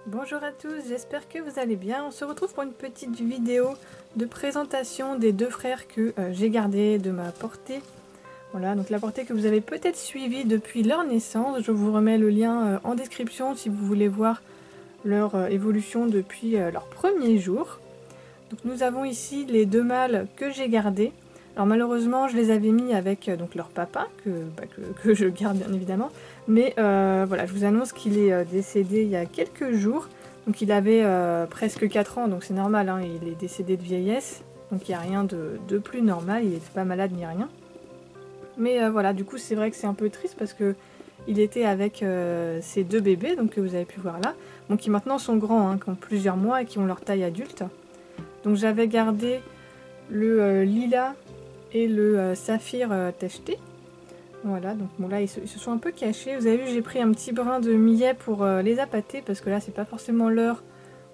Bonjour à tous, j'espère que vous allez bien. On se retrouve pour une petite vidéo de présentation des deux frères que j'ai gardés de ma portée. Voilà, donc la portée que vous avez peut-être suivie depuis leur naissance. Je vous remets le lien en description si vous voulez voir leur évolution depuis leur premier jour. Donc nous avons ici les deux mâles que j'ai gardés. Alors malheureusement je les avais mis avec donc leur papa, que je garde bien évidemment. Mais voilà, je vous annonce qu'il est décédé il y a quelques jours. Donc il avait presque 4 ans, donc c'est normal, hein, il est décédé de vieillesse. Donc il n'y a rien de plus normal, il n'était pas malade ni rien. Mais voilà, du coup c'est vrai que c'est un peu triste parce que il était avec ces deux bébés donc, que vous avez pu voir là. Donc qui maintenant sont grands, hein, qui ont plusieurs mois et qui ont leur taille adulte. Donc j'avais gardé le lilas et le saphir tacheté. Voilà, donc bon là ils se sont un peu cachés. Vous avez vu, j'ai pris un petit brin de millet pour les appâter parce que là c'est pas forcément l'heure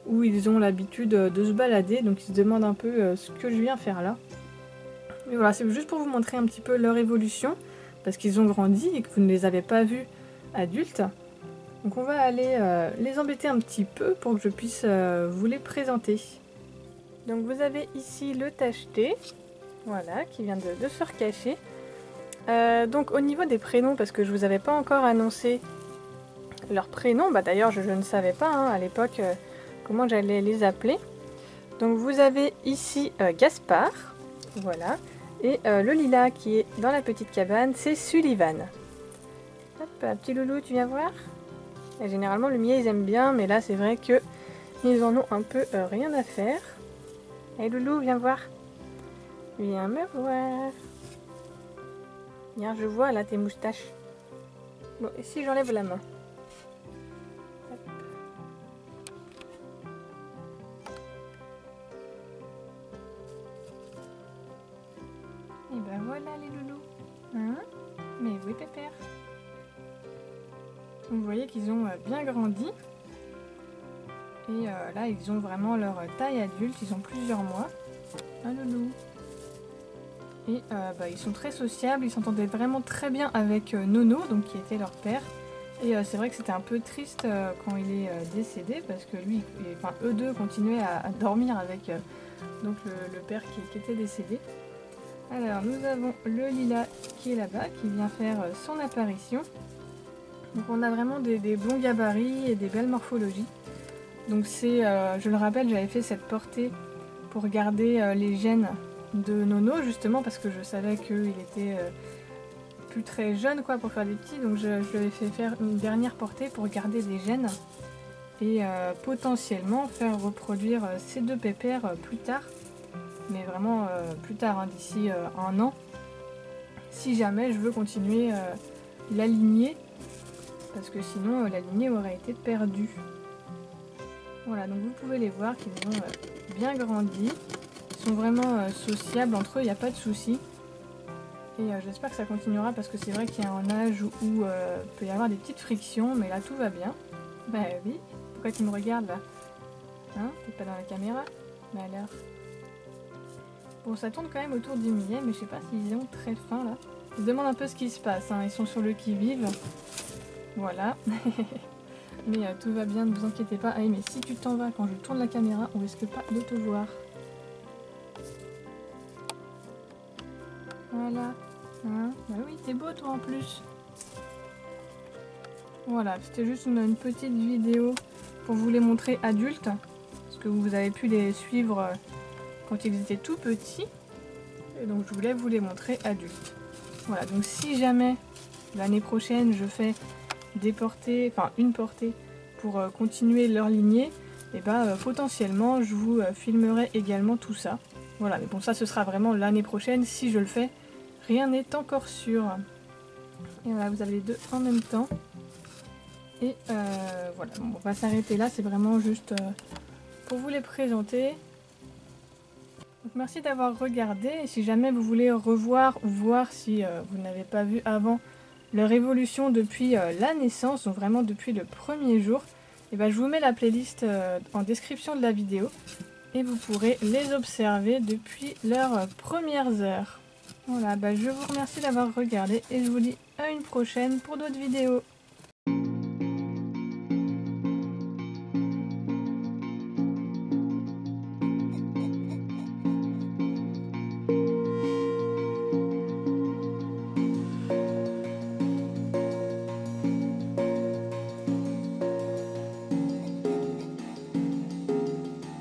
où ils ont l'habitude de se balader. Donc ils se demandent un peu ce que je viens faire là. Mais voilà, c'est juste pour vous montrer un petit peu leur évolution parce qu'ils ont grandi et que vous ne les avez pas vus adultes. Donc on va aller les embêter un petit peu pour que je puisse vous les présenter. Donc vous avez ici le tacheté, voilà, qui vient de se recacher. Donc au niveau des prénoms, parce que je vous avais pas encore annoncé leurs prénoms, bah d'ailleurs je ne savais pas hein, à l'époque comment j'allais les appeler. Donc vous avez ici Gaspard, voilà, et le lilas qui est dans la petite cabane, c'est Sullivan. Hop, petit loulou, tu viens voir? Et généralement le millet ils aiment bien, mais là c'est vrai que ils en ont un peu rien à faire. Allez loulou, viens voir. Viens me voir. Viens, je vois là tes moustaches. Bon, et si j'enlève la main? Hop. Et ben voilà les loulous. Hein? Mais oui pépère. Vous voyez qu'ils ont bien grandi. Et là ils ont vraiment leur taille adulte, ils ont plusieurs mois. Un loulou. Et ils sont très sociables, ils s'entendaient vraiment très bien avec Nono, donc qui était leur père. Et c'est vrai que c'était un peu triste quand il est décédé, parce que lui, enfin eux deux continuaient à dormir avec donc le père qui était décédé. Alors nous avons le lilas qui est là-bas, qui vient faire son apparition. Donc on a vraiment des bons gabarits et des belles morphologies. Donc c'est, je le rappelle, j'avais fait cette portée pour garder les gènes de Nono justement parce que je savais qu'il était plus très jeune quoi pour faire des petits, donc je lui avais fait faire une dernière portée pour garder des gènes et potentiellement faire reproduire ces deux pépères plus tard, mais vraiment plus tard, hein, d'ici 1 an, si jamais je veux continuer la lignée, parce que sinon la lignée aurait été perdue. Voilà, donc vous pouvez les voir qu'ils ont bien grandi. Ils sont vraiment sociables entre eux, il n'y a pas de souci. Et j'espère que ça continuera parce que c'est vrai qu'il y a un âge où peut y avoir des petites frictions, mais là tout va bien. Bah oui, pourquoi tu me regardes là? Hein? T'es pas dans la caméra? Mais alors? Bon, ça tourne quand même autour du millet, mais je sais pas s'ils ont très faim là. Ils se demandent un peu ce qui se passe, hein. Ils sont sur le qui-vive. Voilà. Mais tout va bien, ne vous inquiétez pas. Ah oui, mais si tu t'en vas quand je tourne la caméra, on risque pas de te voir. Voilà. Hein? Bah oui, t'es beau toi en plus. Voilà, c'était juste une petite vidéo pour vous les montrer adultes. Parce que vous avez pu les suivre quand ils étaient tout petits. Et donc je voulais vous les montrer adultes. Voilà, donc si jamais l'année prochaine je fais des portées, enfin une portée pour continuer leur lignée, et potentiellement je vous filmerai également tout ça. Voilà, mais bon ça ce sera vraiment l'année prochaine si je le fais. Rien n'est encore sûr. Et voilà, vous avez les deux en même temps. Et voilà, bon, on va s'arrêter là, c'est vraiment juste pour vous les présenter. Donc merci d'avoir regardé, et si jamais vous voulez revoir ou voir si vous n'avez pas vu avant leur évolution depuis la naissance, donc vraiment depuis le premier jour, et je vous mets la playlist en description de la vidéo, et vous pourrez les observer depuis leurs premières heures. Voilà, je vous remercie d'avoir regardé, et je vous dis à une prochaine pour d'autres vidéos.